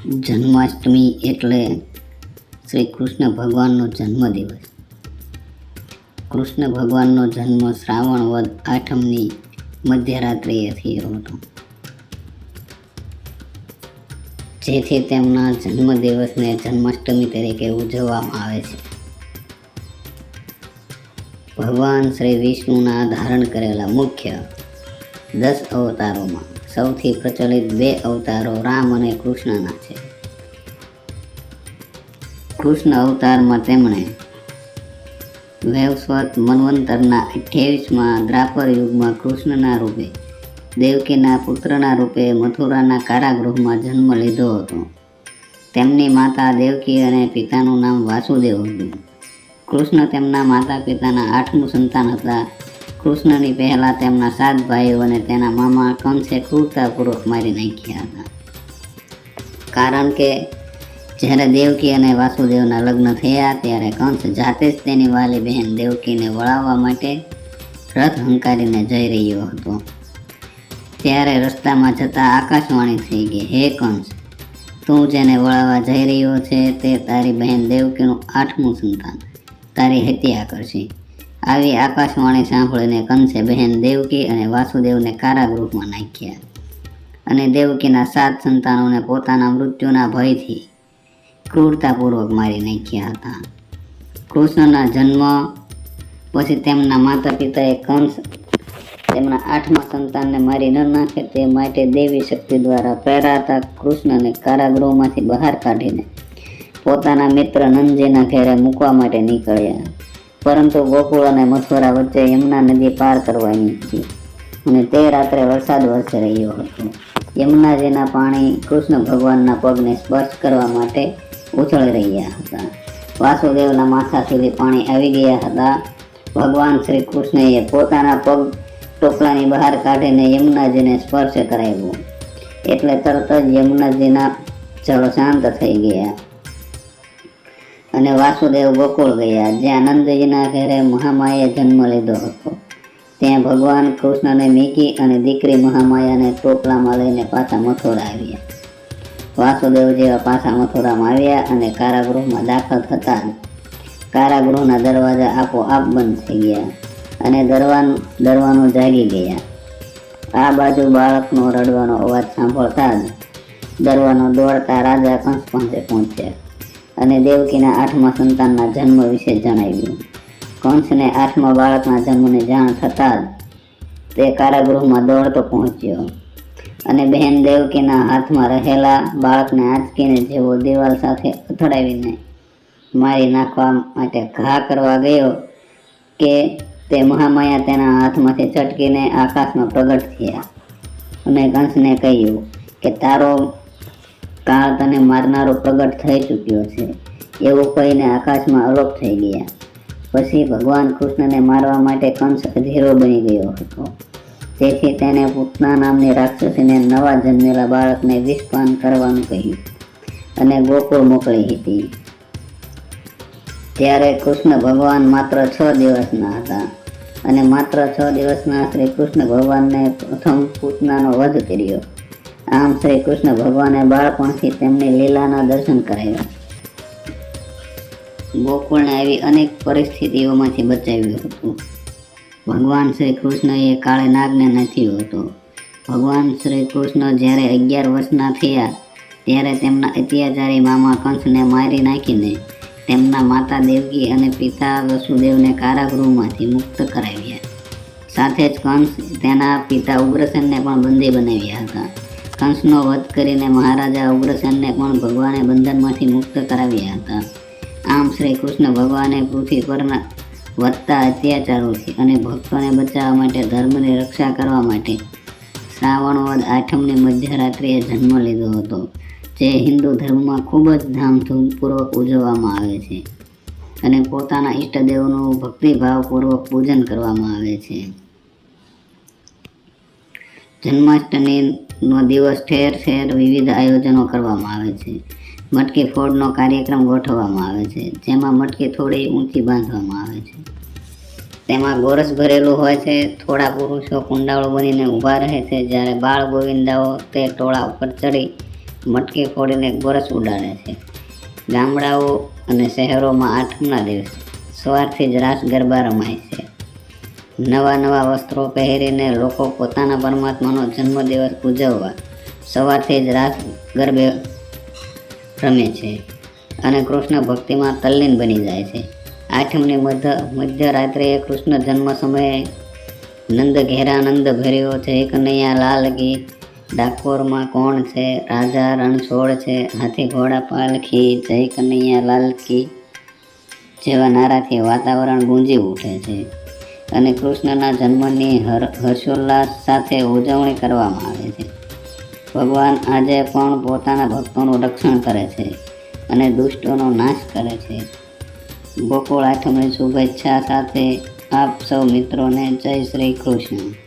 જન્માષ્ટમી એટલે શ્રી કૃષ્ણ ભગવાનનો જન્મદિવસ. કૃષ્ણ ભગવાનનો જન્મ શ્રાવણ વદ આઠમની મધ્યરાત્રિએ થયો હતો, જેથી તેમના જન્મદિવસને જન્માષ્ટમી તરીકે ઉજવવામાં આવે છે. ભગવાન શ્રી વિષ્ણુના ધારણ કરેલા મુખ્ય 10 અવતારોમાં સૌથી પ્રચલિત 2 અવતારો રામ અને કૃષ્ણના છે. કૃષ્ણ અવતારમાં તેમણે વૈવસ્વત મન્વંતરના 28મા દ્વાપર યુગમાં કૃષ્ણના રૂપે દેવકીના પુત્રના રૂપે મથુરાના કારાગૃહમાં જન્મ લીધો હતો. તેમની માતા દેવકી અને પિતાનું નામ વાસુદેવ હતું. કૃષ્ણ તેમના માતા પિતાના 8મું સંતાન હતા. કૃષ્ણની પહેલાં તેમના 7 ભાઈઓ અને તેના મામા કંસે ક્રૂરતાપૂર્વક મારી નાખ્યા હતા. કારણ કે જ્યારે દેવકી અને વાસુદેવના લગ્ન થયા ત્યારે કંસ જાતે જ તેની વાલી બહેન દેવકીને વળાવવા માટે રથ હંકારીને જઈ રહ્યો હતો. ત્યારે રસ્તામાં જતાં આકાશવાણી થઈ ગઈ, હે કંસ, તું જેને વળાવવા જઈ રહ્યો છે તે તારી બહેન દેવકીનું 8મું સંતાન તારી હત્યા કરશે. આવી આકાશવાણી સાંભળીને કંસે બહેન દેવકી અને વાસુદેવને કારાગૃહમાં નાખ્યા અને દેવકીના 7 સંતાનોને પોતાના મૃત્યુના ભયથી ક્રૂરતાપૂર્વક મારી નાખ્યા હતા. કૃષ્ણના જન્મ પછી તેમના માતા પિતાએ કંસ તેમના 8મા સંતાનને મારી ન નાખે તે માટે દેવી શક્તિ દ્વારા પ્રેરાતા કૃષ્ણને કારાગૃહમાંથી બહાર કાઢીને પોતાના મિત્ર નંદજીના ઘેરે મૂકવા માટે નીકળ્યા. પરંતુ ગોકુળ અને મથુરા વચ્ચે યમુના નદી પાર કરવાની હતી અને તે રાત્રે વરસાદ વરસી રહ્યો હતો. યમુનાજીના પાણી કૃષ્ણ ભગવાનના પગને સ્પર્શ કરવા માટે ઉછળી રહ્યા હતા. વાસુદેવના માથા સુધી પાણી આવી ગયા હતા. ભગવાન શ્રી કૃષ્ણએ પોતાના પગ ટોપલાની બહાર કાઢીને યમુનાજીને સ્પર્શ કરાવ્યો એટલે તરત જ યમુનાજીના જળ શાંત થઈ ગયા અને વાસુદેવ ગોકુળ ગયા, જ્યાં નંદજીના ઘરે મહામાયાએ જન્મ લીધો હતો. ત્યાં ભગવાન કૃષ્ણને મીકી અને દીકરી મહામાયાને ટોપલામાં લઈને પાછા મથુરા આવ્યા. વાસુદેવ જેવા પાછા મથુરામાં આવ્યા અને કારાગૃહમાં દાખલ થતાં કારાગૃહના દરવાજા આપોઆપ બંધ થઈ ગયા અને દરવાનો જાગી ગયા. આ બાજુ બાળકનો રડવાનો અવાજ સાંભળતા જ દરવાનો દોડતા રાજા કંસ પાસે પહોંચ્યા અને દેવકીના 8મા સંતાનના જન્મ વિશે જણાવ્યું. કંસને 8મા બાળકના જન્મની જાણ થતાં જ તે કારાગૃહમાં દોડતો પહોંચ્યો અને બહેન દેવકીના હાથમાં રહેલા બાળકને આંચકીને જેવો દિવાલ સાથે અથડાવીને મારી નાખવા માટે ઘા કરવા ગયો કે તે મહામાયા તેના હાથમાંથી છટકીને આકાશમાં પ્રગટ થયા અને કંસને કહ્યું કે તારો કાળ તને મારનારો પ્રગટ થઈ ચૂક્યો છે. એવું કહીને આકાશમાં અલોપ થઈ ગયા. પછી ભગવાન કૃષ્ણને મારવા માટે કંસ અધીરો બની ગયો હતો. તેથી તેને પૂતના નામની રાક્ષસીને નવા જન્મેલા બાળકને વિષપાન કરવાનું કહ્યું અને ગોકુળ મોકલી હતી. ત્યારે કૃષ્ણ ભગવાન માત્ર 6 દિવસના હતા અને માત્ર 6 દિવસના શ્રી કૃષ્ણ ભગવાનને પ્રથમ પૂતનાનો વધ કર્યો. આમ શ્રી કૃષ્ણ ભગવાને બાળપણથી તેમની લીલાના દર્શન કરાવ્યા. ગોકુળને આવી અનેક પરિસ્થિતિઓમાંથી બચાવ્યું હતું. ભગવાન શ્રી કૃષ્ણએ કાળે નાગને નાથ્યો હતો. ભગવાન શ્રી કૃષ્ણ જ્યારે 11 વર્ષના થયા ત્યારે તેમના અત્યાચારી મામા કંસને મારી નાખીને તેમના માતા દેવકી અને પિતા વસુદેવને કારાગૃહમાંથી મુક્ત કરાવ્યા. સાથે જ કંસ તેના પિતા ઉગ્રસેનને પણ બંદી બનાવ્યા હતા. કંસનો વધ કરીને મહારાજા ઉગ્રસેનને પણ ભગવાને બંધનમાંથી મુક્ત કરાવ્યા હતા. આમ શ્રી કૃષ્ણ ભગવાને પૃથ્વી પરના વધતા અત્યાચારોથી અને ભક્તોને બચાવવા માટે ધર્મની રક્ષા કરવા માટે શ્રાવણ વદ આઠમની મધ્યરાત્રિએ જન્મ લીધો હતો, જે હિન્દુ ધર્મમાં ખૂબ જ ધામધૂમપૂર્વક ઉજવવામાં આવે છે અને પોતાના ઈષ્ટદેવનું ભક્તિભાવપૂર્વક પૂજન કરવામાં આવે છે. જન્માષ્ટમીનો દિવસ ઠેર ઠેર વિવિધ આયોજનો કરવામાં આવે છે. મટકી ફોડનો કાર્યક્રમ ગોઠવવામાં આવે છે, જેમાં મટકી થોડી ઊંચી બાંધવામાં આવે છે. તેમાં ગોરસ ભરેલું હોય છે. થોડા પુરુષો કુંડાળો બનીને ઊભા રહે છે, જ્યારે બાળ ગોવિંદાઓ તે ટોળા ઉપર ચડી મટકી ફોડીને ગોરસ ઉડાડે છે. ગામડાઓ અને શહેરોમાં આઠમના દિવસે સવારથી જ રાસ ગરબા રમાય છે. નવા વસ્ત્રો પહેરીને લોકો પોતાના પરમાત્માનો જન્મદિવસ ઉજવવા સવારથી જ રાસ ગરબે રમે છે અને કૃષ્ણ ભક્તિમાં તલ્લીન બની જાય છે. આઠમની મધ્યરાત્રિએ કૃષ્ણ જન્મ સમયે નંદ ઘેરા નંદ ભર્યો, જય કનૈયા લાલ કી, ડાકોરમાં કોણ છે, રાજા રણછોડ છે, હાથી ઘોડા પાલખી, જય કનૈયા લાલ કી જેવા નારાથી વાતાવરણ ગુંજી ઉઠે છે અને કૃષ્ણના જન્મની હર્ષોલ્લાસ સાથે ઉજવણી કરવામાં આવે છે. ભગવાન આજે પણ પોતાના ભક્તોનું રક્ષણ કરે છે અને દુષ્ટોનો નાશ કરે છે. ગોકુળ આઠમની શુભેચ્છા સાથે આપ સૌ મિત્રોને જય શ્રી કૃષ્ણ.